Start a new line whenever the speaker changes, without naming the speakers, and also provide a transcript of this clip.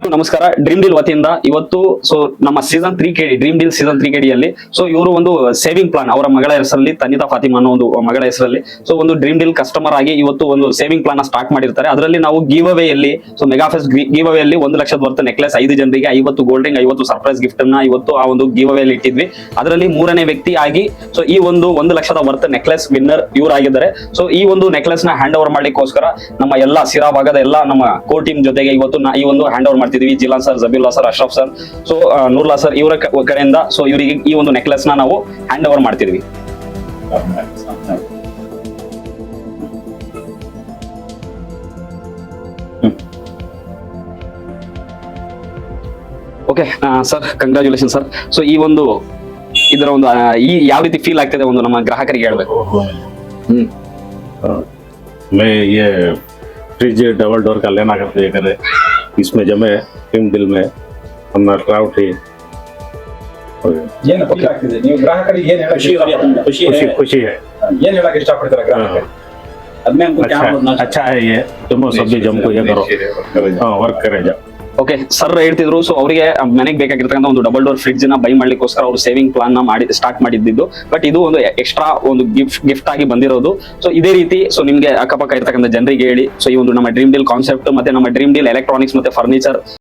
ನಮಸ್ಕಾರ. Dream deal ವತಿಯಿಂದ ಇವತ್ತು ನಮ್ಮ season 3 KD dream deal season 3 KD ಅಲ್ಲಿ ಇವರು ಒಂದು ಸೇವಿಂಗ್ ಪ್ಲಾನ್ ಅವರ ಮಗಳ ಹೆಸರಲ್ಲಿ ತನಿತಾ ಫಾತಿಮಾ ಅನ್ನೋ ಒಂದು ಮಗಳ ಹೆಸರಲ್ಲಿ ಒಂದು ಡ್ರೀಮ್ ಡೀಲ್ ಕಸ್ಟಮರ್ ಆಗಿ ಇವತ್ತು ಒಂದು ಸೇವಿಂಗ್ ಪ್ಲಾನ್ ಸ್ಟಾರ್ಟ್ ಮಾಡಿರ್ತಾರೆ. ಅದರಲ್ಲಿ ನಾವು ಗಿವ್ ಅವೇ ಅಲ್ಲಿ ಮೆಗಾ ಫೆಸ್ಟ್ ಗಿವ್ ಅವೇ ಅಲ್ಲಿ 1 ಲಕ್ಷದ ವರ್ತ್ ನೆಕ್ಲೆಸ್ 5 ಜನರಿಗೆ 50 ಗೋಲ್ಡ್ ರಿಂಗ್ 50 ಸರ್ಪ್ರೈಸ್ ಗಿಫ್ಟ್ ಅನ್ನ ಇವತ್ತು ಆ ಒಂದು ಗಿವ್ ಅವೇ ಅಲ್ಲಿ ಇಟ್ಟಿದ್ವಿ. ಅದರಲ್ಲಿ 3ನೇ ವ್ಯಕ್ತಿ ಆಗಿ ಈ ಒಂದು 1 ಲಕ್ಷದ ವರ್ತ್ ನೆಕ್ಲೆಸ್ ವಿನ್ನರ್ ಇವರಾಗಿದ್ದಾರೆ. ಈ ಒಂದು ನೆಕ್ಲೆಸ್ ನ ಹ್ಯಾಂಡ್ ಓವರ್ ಮಾಡ್ಲಿಕ್ಕೋಸ್ಕರ ನಮ್ಮ ಎಲ್ಲಾ ಸಿರಾ ಭಾಗದ ಎಲ್ಲಾ ನಮ್ಮ ಕೋರ್ ಟೀಮ್ ಜೊತೆಗೆ ಇವತ್ತು ಈ ಒಂದು ಹ್ಯಾಂಡ್ ಓವರ್ ಮಾಡ್ತಿದ್ವಿ. Jilan sir, Jabilla sir, Ashraf sir, Noorla sir ಇವರ ಕಡೆಯಿಂದ ಇವರಿಗೆ ಈ ಒಂದು ನೆಕ್ಲೆಸ್ ನ ನಾವು ಹ್ಯಾಂಡ್ ಓವರ್ ಮಾಡ್ತಿದ್ವಿ. Okay sir, congratulation sir. ಈ ಒಂದು ಇದರ ಒಂದು ಯಾವ ರೀತಿ ಫೀಲ್ ಆಗ್ತಿದೆ ಒಂದು ನಮ್ಮ ಗ್ರಾಹಕರಿಗೆ ಹೇಳ್ಬೇಕು.
मैं ये फ्रिज डबल डोर का लेना करते करे इसमें जमे ड्रीम डील में हमारा क्राउड ही
ಏನು ಫೀಲ್ ಆಗ್ತಿದೆ? ನೀವು ಗ್ರಾಹಕರಿಗೆ ಏನು ಹೇಳಕ್ಕೆ
खुशी है।
ಏನು ಹೇಳಕ್ಕೆ ಇಷ್ಟಪಡ್ತೀರಾ ಗ್ರಾಹಕರಿಗೆ?
अच्छा है ये, तुम सब भी जम को ये करो, वर्क करे जाओ.
ಓಕೆ ಸರ್ ಹೇಳ್ತಿದ್ರು. ಅವರಿಗೆ ಮನೆಗೆ ಬೇಕಾಗಿರ್ತಕ್ಕಂಥ ಒಂದು ಡಬಲ್ ಡೋರ್ ಫ್ರಿಡ್ಜ್ ನ ಬೈ ಮಾಡ್ಲಿಕ್ಕೋಸ್ಕರ ಅವರು ಸೇವಿಂಗ್ ಪ್ಲಾನ್ ನ ಸ್ಟಾರ್ಟ್ ಮಾಡಿದ್ದು. ಬಟ್ ಇದು ಒಂದು ಎಕ್ಸ್ಟ್ರಾ ಒಂದು ಗಿಫ್ಟ್ ಆಗಿ ಬಂದಿರೋದು. ಇದೇ ರೀತಿ ನಿಮ್ಗೆ ಅಕ್ಕಪಕ್ಕ ಇರ್ತಕ್ಕಂಥ ಜನರಿಗೆ ಹೇಳಿ ಈ ಒಂದು ನಮ್ಮ ಡ್ರೀಮ್ ಡೀಲ್ ಕಾನ್ಸೆಪ್ಟ್ ಮತ್ತೆ ನಮ್ಮ ಡ್ರೀಮ್ ಡೀಲ್ ಎಲೆಕ್ಟ್ರಾನಿಕ್ಸ್ ಮತ್ತೆ ಫರ್ನಿಚರ್